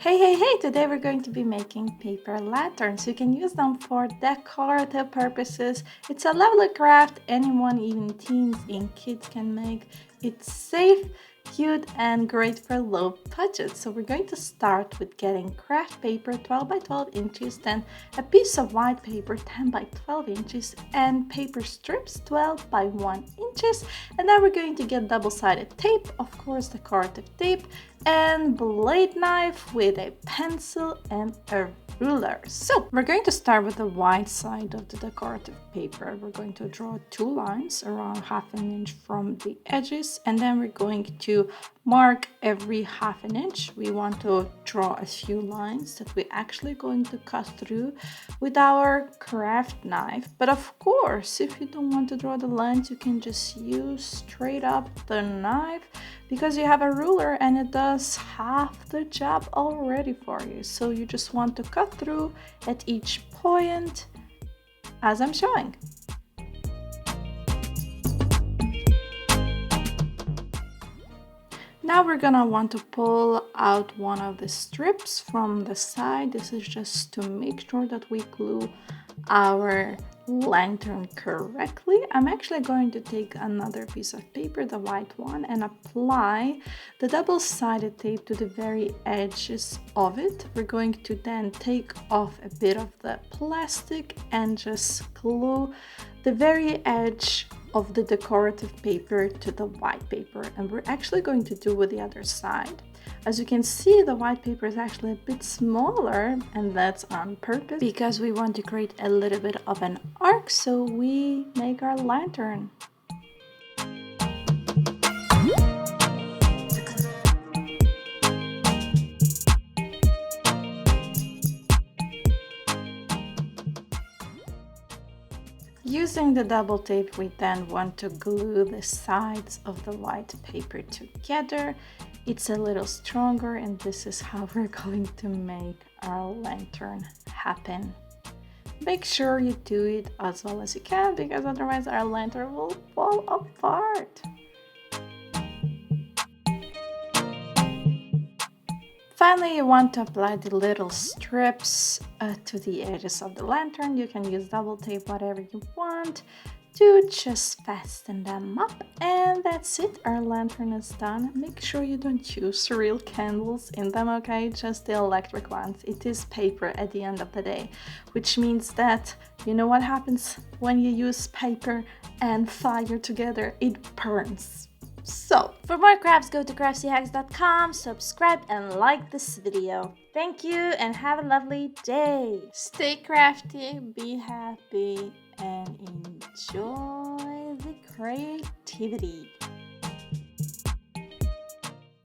Hey, today we're going to be making paper lanterns. You can use them for decorative purposes. It's a lovely craft anyone, even teens and kids can make. It's safe, cute, and great for low budget. So we're going to start with getting craft paper 12 by 12 inches, then a piece of white paper 10 by 12 inches, and paper strips 12 by 1 inches. And then we're going to get double-sided tape, of course decorative tape, and blade knife with a pencil and a ruler. So we're going to start with the white side of the decorative paper. We're going to draw two lines around half an inch from the edges, and then we're going to mark every half an inch. We want to draw a few lines that we're actually going to cut through with our craft knife. But of course, if you don't want to draw the lines, you can just use straight up the knife, because you have a ruler and it does half the job already for you. So you just want to cut through at each point as I'm showing. Now we're gonna want to pull out one of the strips from the side. This is just to make sure that we glue our lantern correctly. I'm actually going to take another piece of paper, the white one, and apply the double-sided tape to the very edges of it. We're going to then take off a bit of the plastic and just glue the very edge of the decorative paper to the white paper, and we're actually going to do with the other side. As you can see, the white paper is actually a bit smaller, and that's on purpose because we want to create a little bit of an arc so we make our lantern. Using the double tape, we then want to glue the sides of the white paper together. It's a little stronger, and this is how we're going to make our lantern happen. Make sure you do it as well as you can, because otherwise our lantern will fall apart. Finally, you want to apply the little strips to the edges of the lantern. You can use double tape, whatever you want, to just fasten them up, and that's it. Our lantern is done. Make sure you don't use real candles in them, okay? Just the electric ones. It is paper at the end of the day, which means that you know what happens when you use paper and fire together? It burns. So, for more crafts, go to craftyhacks.com, subscribe and like this video. Thank you and have a lovely day. Stay crafty, be happy, and enjoy the creativity.